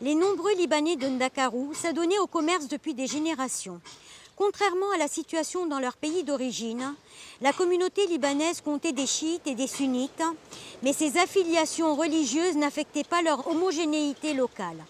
Les nombreux Libanais de Ndakarou s'adonnaient au commerce depuis des générations. Contrairement à la situation dans leur pays d'origine, la communauté libanaise comptait des chiites et des sunnites, mais ces affiliations religieuses n'affectaient pas leur homogénéité locale.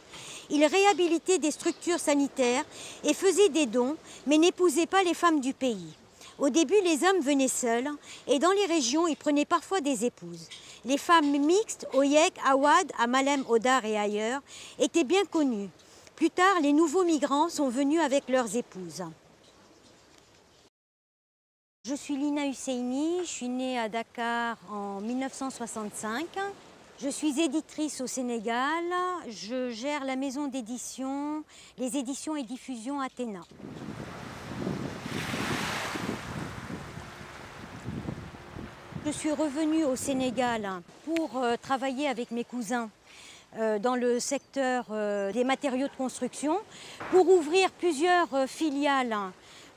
Ils réhabilitaient des structures sanitaires et faisaient des dons, mais n'épousaient pas les femmes du pays. Au début, les hommes venaient seuls et dans les régions, ils prenaient parfois des épouses. Les femmes mixtes, Oyek, Awad, Amalem, Odar et ailleurs, étaient bien connues. Plus tard, les nouveaux migrants sont venus avec leurs épouses. Je suis Lina Husseini, je suis née à Dakar en 1965. Je suis éditrice au Sénégal, je gère la maison d'édition, les éditions et diffusions Athéna. Je suis revenue au Sénégal pour travailler avec mes cousins dans le secteur des matériaux de construction, pour ouvrir plusieurs filiales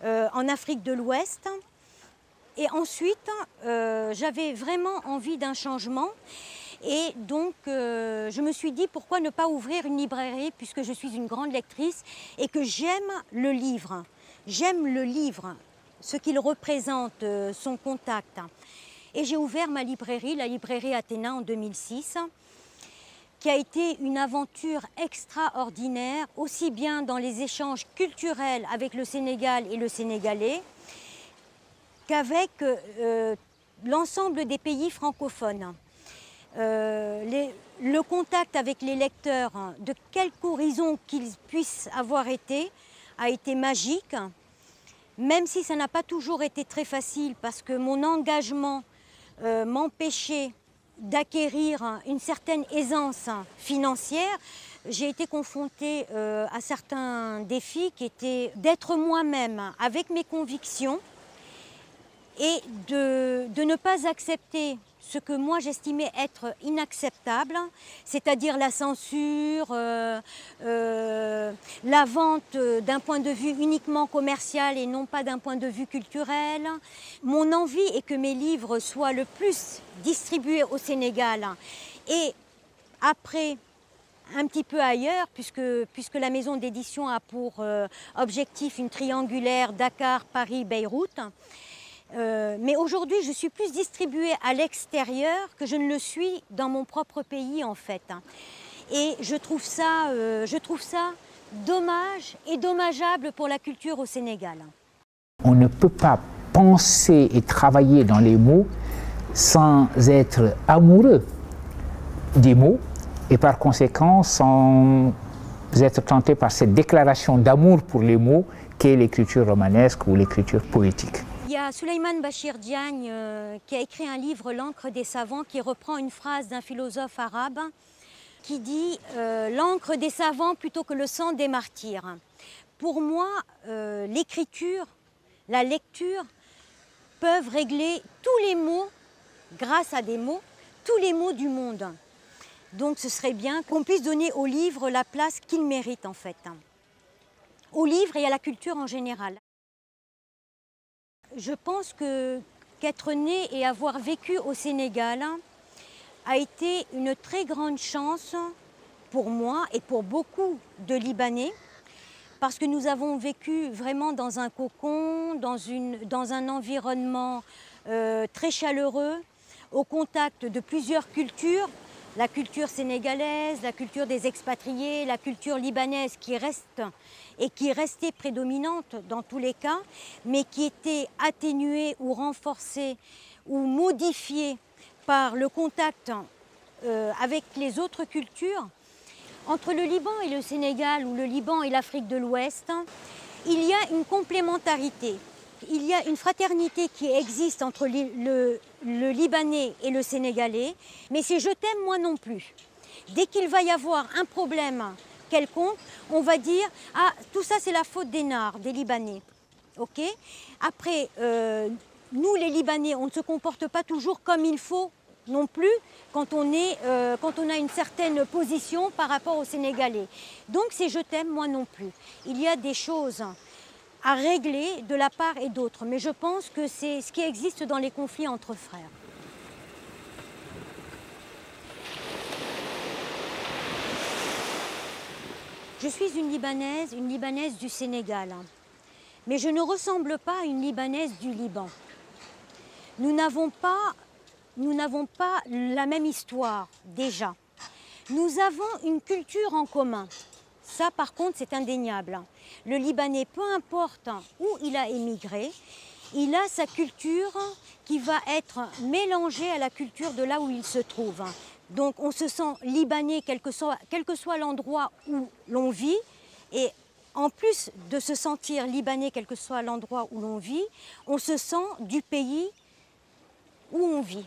en Afrique de l'Ouest. Et ensuite, j'avais vraiment envie d'un changement. Et donc, je me suis dit, pourquoi ne pas ouvrir une librairie, puisque je suis une grande lectrice et que j'aime le livre. J'aime le livre, ce qu'il représente, son contact. Et j'ai ouvert ma librairie, la librairie Athéna, en 2006, qui a été une aventure extraordinaire, aussi bien dans les échanges culturels avec le Sénégal et le Sénégalais, qu'avec l'ensemble des pays francophones. Le contact avec les lecteurs, de quelque horizon qu'ils puissent avoir été, a été magique, même si ça n'a pas toujours été très facile, parce que mon engagement m'empêchait d'acquérir une certaine aisance financière. J'ai été confrontée à certains défis qui étaient d'être moi-même avec mes convictions et de ne pas accepter ce que moi j'estimais être inacceptable, c'est-à-dire la censure, la vente d'un point de vue uniquement commercial et non pas d'un point de vue culturel. Mon envie est que mes livres soient le plus distribués au Sénégal et après un petit peu ailleurs, puisque la maison d'édition a pour objectif une triangulaire Dakar, Paris, Beyrouth. Mais aujourd'hui, je suis plus distribuée à l'extérieur que je ne le suis dans mon propre pays, en fait. Et je trouve ça dommage et dommageable pour la culture au Sénégal. On ne peut pas penser et travailler dans les mots sans être amoureux des mots et par conséquent sans être tenté par cette déclaration d'amour pour les mots qu'est l'écriture romanesque ou l'écriture poétique. Il y a Souleymane Bachir Diagne qui a écrit un livre, L'encre des savants, qui reprend une phrase d'un philosophe arabe qui dit l'encre des savants plutôt que le sang des martyrs. Pour moi, l'écriture, la lecture peuvent régler tous les maux, grâce à des mots, tous les maux du monde. Donc ce serait bien qu'on puisse donner au livre la place qu'il mérite en fait. Au livre et à la culture en général. Je pense qu'être né et avoir vécu au Sénégal a été une très grande chance pour moi et pour beaucoup de Libanais, parce que nous avons vécu vraiment dans un cocon, dans un environnement très chaleureux, au contact de plusieurs cultures, la culture sénégalaise, la culture des expatriés, la culture libanaise qui reste et qui restait prédominante dans tous les cas, mais qui était atténuée ou renforcée ou modifiée par le contact avec les autres cultures. Entre le Liban et le Sénégal, ou le Liban et l'Afrique de l'Ouest, il y a une complémentarité. Il y a une fraternité qui existe entre le Libanais et le Sénégalais, mais c'est « je t'aime, moi non plus ». Dès qu'il va y avoir un problème quelconque, on va dire « ah, tout ça c'est la faute des Nards, des Libanais ». Okay. Après, nous les Libanais, on ne se comporte pas toujours comme il faut non plus quand on a une certaine position par rapport aux Sénégalais. Donc c'est « je t'aime, moi non plus ». Il y a des choses à régler de la part et d'autre, mais je pense que c'est ce qui existe dans les conflits entre frères. Je suis une Libanaise du Sénégal, mais je ne ressemble pas à une Libanaise du Liban. Nous n'avons pas la même histoire, déjà. Nous avons une culture en commun. Ça, par contre, c'est indéniable. Le Libanais, peu importe où il a émigré, il a sa culture qui va être mélangée à la culture de là où il se trouve. Donc, on se sent libanais, quel que soit l'endroit où l'on vit. Et en plus de se sentir libanais, quel que soit l'endroit où l'on vit, on se sent du pays où on vit.